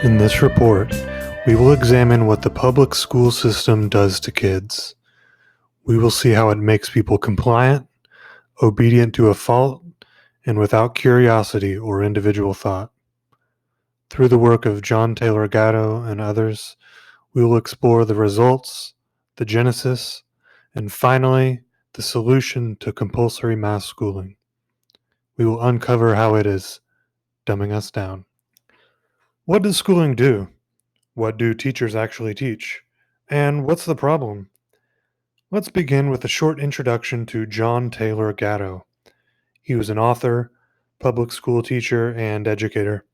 In this report, we will examine what the public school system does to kids. We will see how it makes people compliant, obedient to a fault, and without curiosity or individual thought. Through the work of John Taylor Gatto and others, we will explore the results, the genesis, and finally, the solution to compulsory mass schooling. We will uncover how it is dumbing us down. What does schooling do? What do teachers actually teach? And what's the problem? Let's begin with a short introduction to John Taylor Gatto. He was an author, public school teacher, and educator.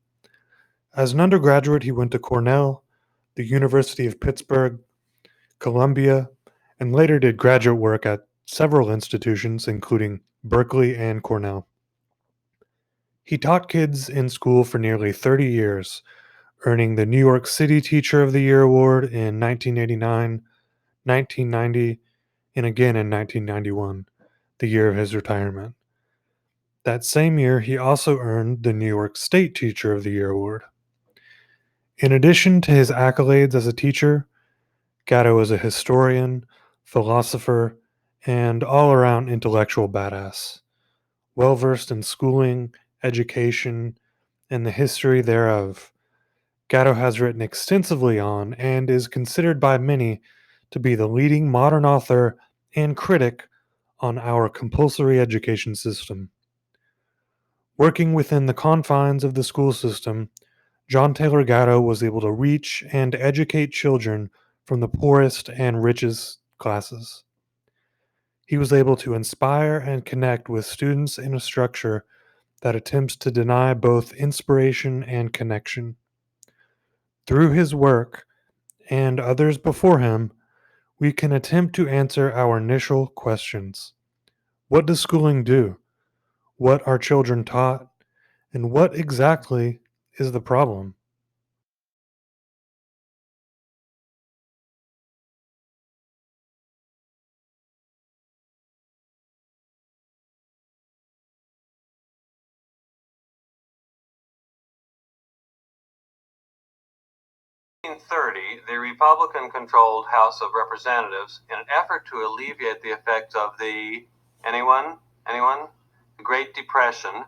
As an undergraduate, he went to Cornell, the University of Pittsburgh, Columbia, and later did graduate work at several institutions, including Berkeley and Cornell. He taught kids in school for nearly 30 years, earning the New York City Teacher of the Year Award in 1989, 1990, and again in 1991, the year of his retirement. That same year, he also earned the New York State Teacher of the Year Award. In addition to his accolades as a teacher, Gatto is a historian, philosopher, and all around intellectual badass, well versed in schooling, education, and the history thereof. Gatto has written extensively on and is considered by many to be the leading modern author and critic on our compulsory education system. Working within the confines of the school system, John Taylor Gatto was able to reach and educate children from the poorest and richest classes. He was able to inspire and connect with students in a structure that attempts to deny both inspiration and connection. Through his work, and others before him, we can attempt to answer our initial questions. What does schooling do? What are children taught? And what exactly is the problem? 1930, the Republican-controlled House of Representatives, in an effort to alleviate the effects of the anyone, the Great Depression,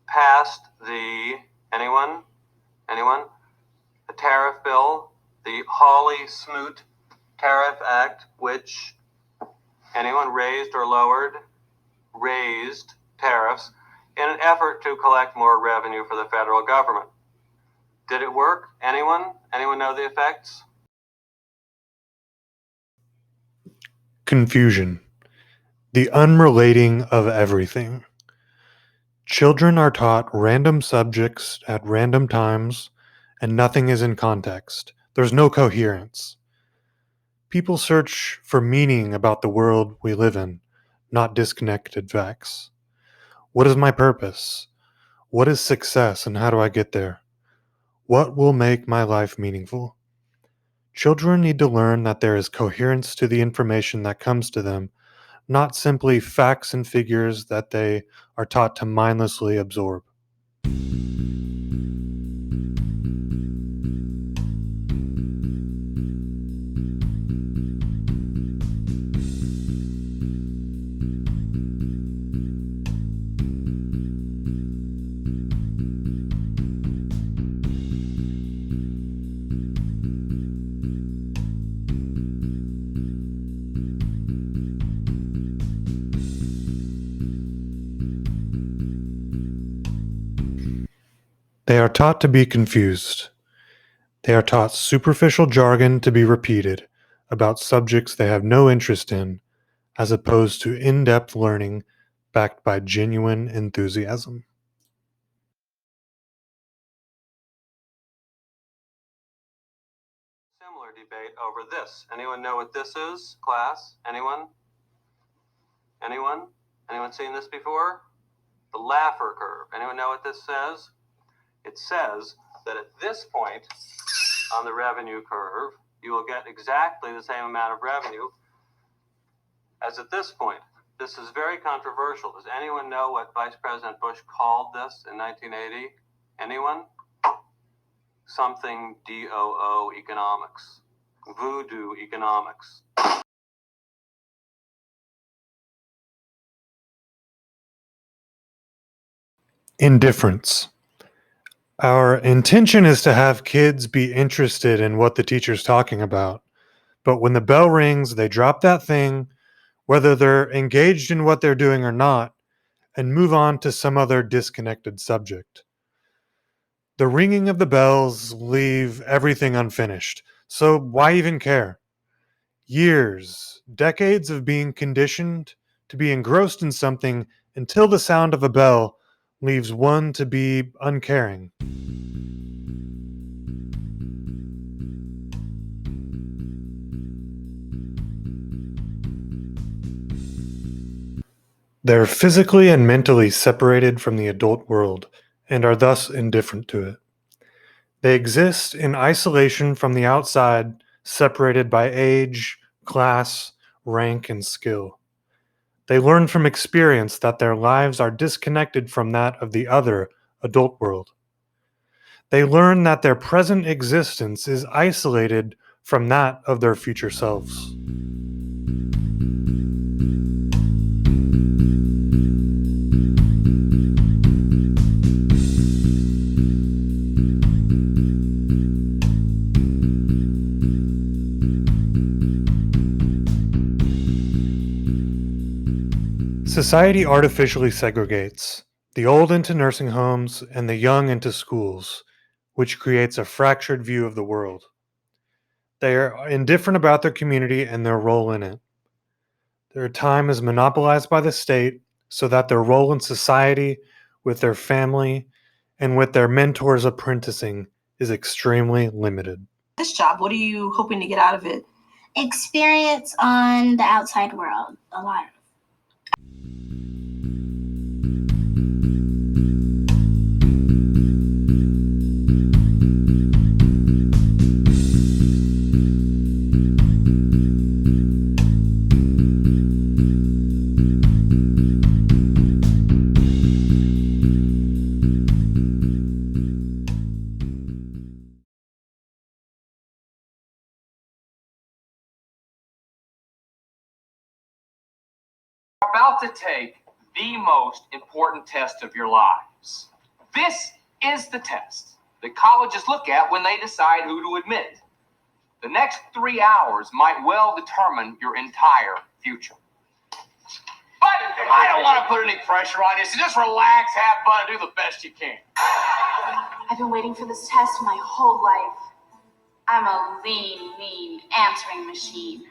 passed the anyone, the tariff bill, the Hawley-Smoot Tariff Act, which anyone raised tariffs in an effort to collect more revenue for the federal government. Did it work? Anyone? Anyone know the effects? Confusion. The unrelating of everything. Children are taught random subjects at random times, and nothing is in context. There's no coherence. People search for meaning about the world we live in, not disconnected facts. What is my purpose? What is success, and how do I get there? What will make my life meaningful? Children need to learn that there is coherence to the information that comes to them, not simply facts and figures that they are taught to mindlessly absorb. They are taught to be confused. They are taught superficial jargon to be repeated about subjects they have no interest in, as opposed to in depth learning backed by genuine enthusiasm. Similar debate over this. Anyone know what this is, class? Anyone? Anyone? Anyone seen this before? The Laffer curve. Anyone know what this says? It says that at this point on the revenue curve, you will get exactly the same amount of revenue as at this point. This is very controversial. Does anyone know what Vice President Bush called this in 1980? Anyone? something DOO economics, voodoo economics. Indifference. Our intention is to have kids be interested in what the teacher's talking about. But when the bell rings, they drop that thing, whether they're engaged in what they're doing or not, and move on to some other disconnected subject. The ringing of the bells leave everything unfinished. So why even care? Years, decades of being conditioned to be engrossed in something until the sound of a bell leaves one to be uncaring. They're physically and mentally separated from the adult world and are thus indifferent to it. They exist in isolation from the outside, separated by age, class, rank, and skill. They learn from experience that their lives are disconnected from that of the other adult world. They learn that their present existence is isolated from that of their future selves. Society artificially segregates the old into nursing homes and the young into schools, which creates a fractured view of the world. They are indifferent about their community and their role in it. Their time is monopolized by the state so that their role in society, with their family, and with their mentors apprenticing is extremely limited. This job, what are you hoping to get out of it? Experience on the outside world, a lot. About to take the most important test of your lives. This is the test that colleges look at when they decide who to admit. The next 3 hours might well determine your entire future. But I don't want to put any pressure on you, so just relax, have fun, and do the best you can. I've been waiting for this test my whole life. I'm a lean answering machine.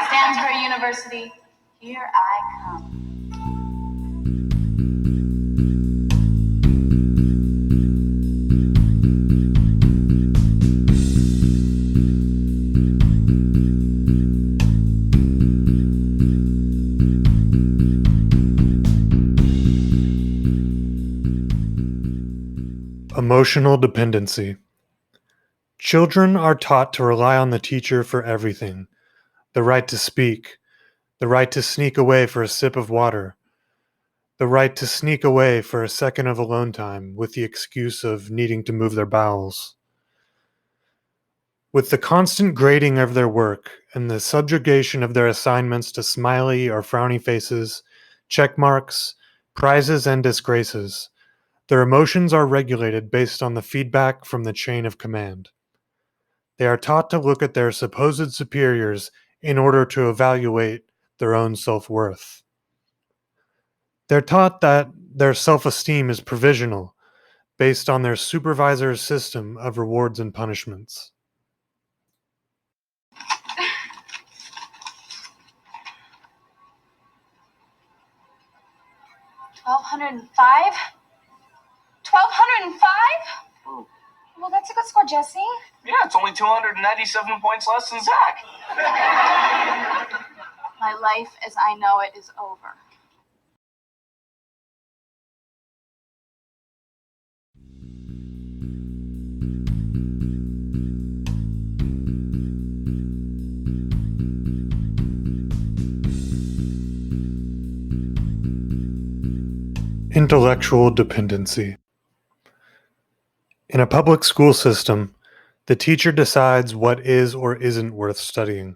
Stansbury University, here I come. Emotional dependency. Children are taught to rely on the teacher for everything: the right to speak, the right to sneak away for a sip of water, the right to sneak away for a second of alone time with the excuse of needing to move their bowels. With the constant grading of their work and the subjugation of their assignments to smiley or frowny faces, check marks, prizes, and disgraces, their emotions are regulated based on the feedback from the chain of command. They are taught to look at their supposed superiors in order to evaluate their own self-worth. They're taught that their self-esteem is provisional, based on their supervisor's system of rewards and punishments. $1,205? $1,205? Well, that's a good score, Jesse. Yeah, it's only 297 points less than Zach. My life as I know it is over. Intellectual dependency. In a public school system, The teacher decides what is or isn't worth studying.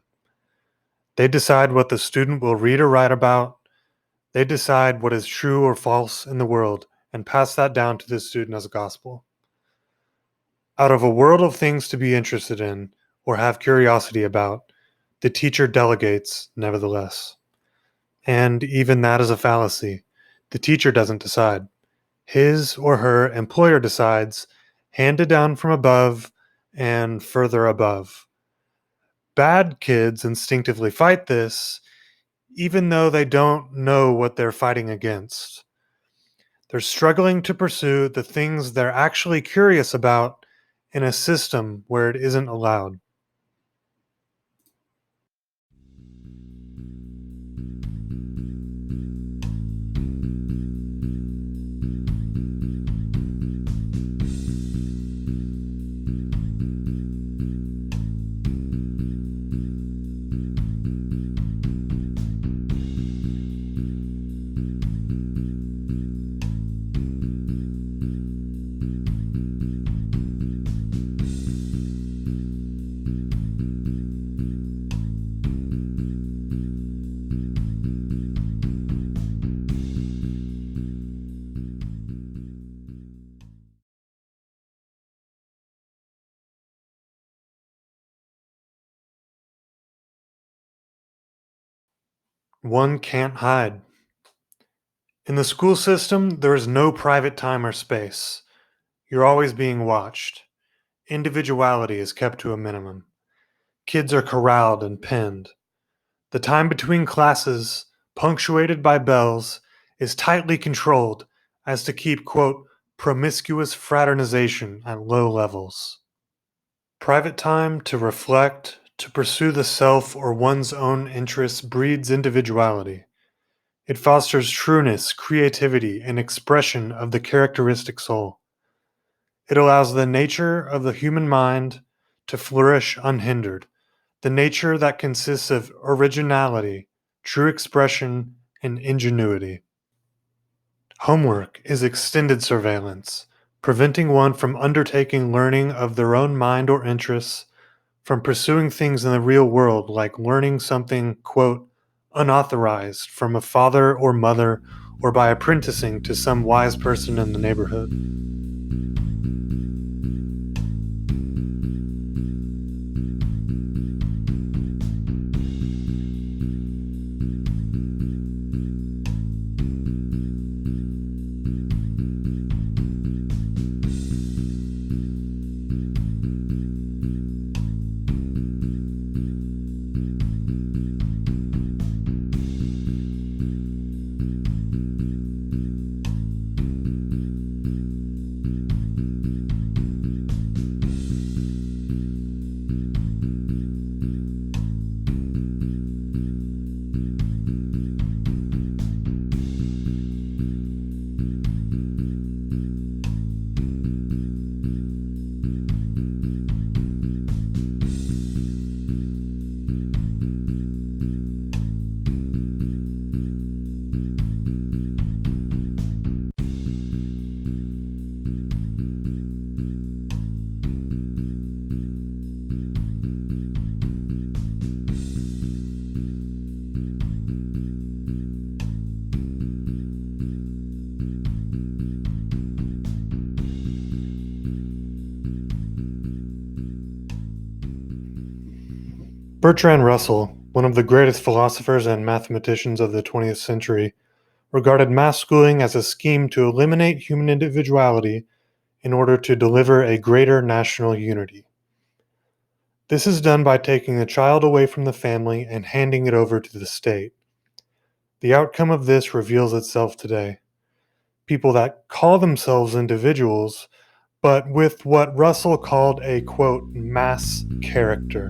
They decide what the student will read or write about. They decide what is true or false in the world and pass that down to the student as gospel. Out of a world of things to be interested in or have curiosity about, the teacher delegates, nevertheless. And even that is a fallacy. The teacher doesn't decide. His or her employer decides, handed down from above and further above. Bad kids instinctively fight this, even though they don't know what they're fighting against. They're struggling to pursue the things they're actually curious about in a system where it isn't allowed. One can't hide. In the school system, there is no private time or space. You're always being watched. Individuality is kept to a minimum. Kids are corralled and pinned. The time between classes, punctuated by bells, is tightly controlled as to keep, quote, promiscuous fraternization at low levels. Private time to reflect, to pursue the self or one's own interests breeds individuality. It fosters trueness, creativity, and expression of the characteristic soul. It allows the nature of the human mind to flourish unhindered, the nature that consists of originality, true expression, and ingenuity. Homework is extended surveillance, preventing one from undertaking learning of their own mind or interests, from pursuing things in the real world like learning something, quote, unauthorized from a father or mother or by apprenticing to some wise person in the neighborhood. Bertrand Russell, one of the greatest philosophers and mathematicians of the 20th century, regarded mass schooling as a scheme to eliminate human individuality in order to deliver a greater national unity. This is done by taking the child away from the family and handing it over to the state. The outcome of this reveals itself today. People that call themselves individuals, but with what Russell called a, quote, mass character.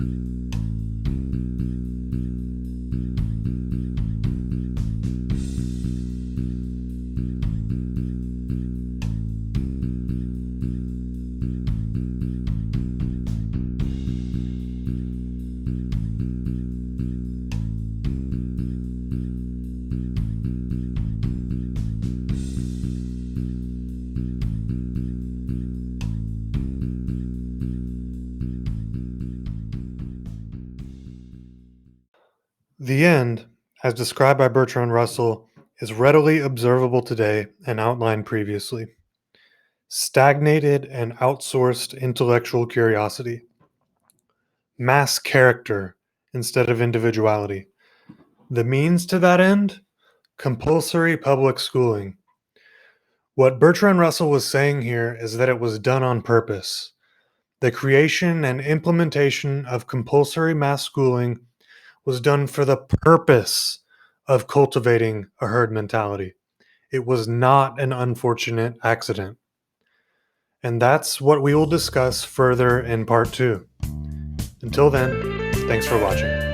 The end, as described by Bertrand Russell, is readily observable today and outlined previously. Stagnated and outsourced intellectual curiosity. Mass character instead of individuality. The means to that end? Compulsory public schooling. What Bertrand Russell was saying here is that it was done on purpose. The creation and implementation of compulsory mass schooling was done for the purpose of cultivating a herd mentality. It was not an unfortunate accident. And that's what we will discuss further in part 2. Until then, thanks for watching.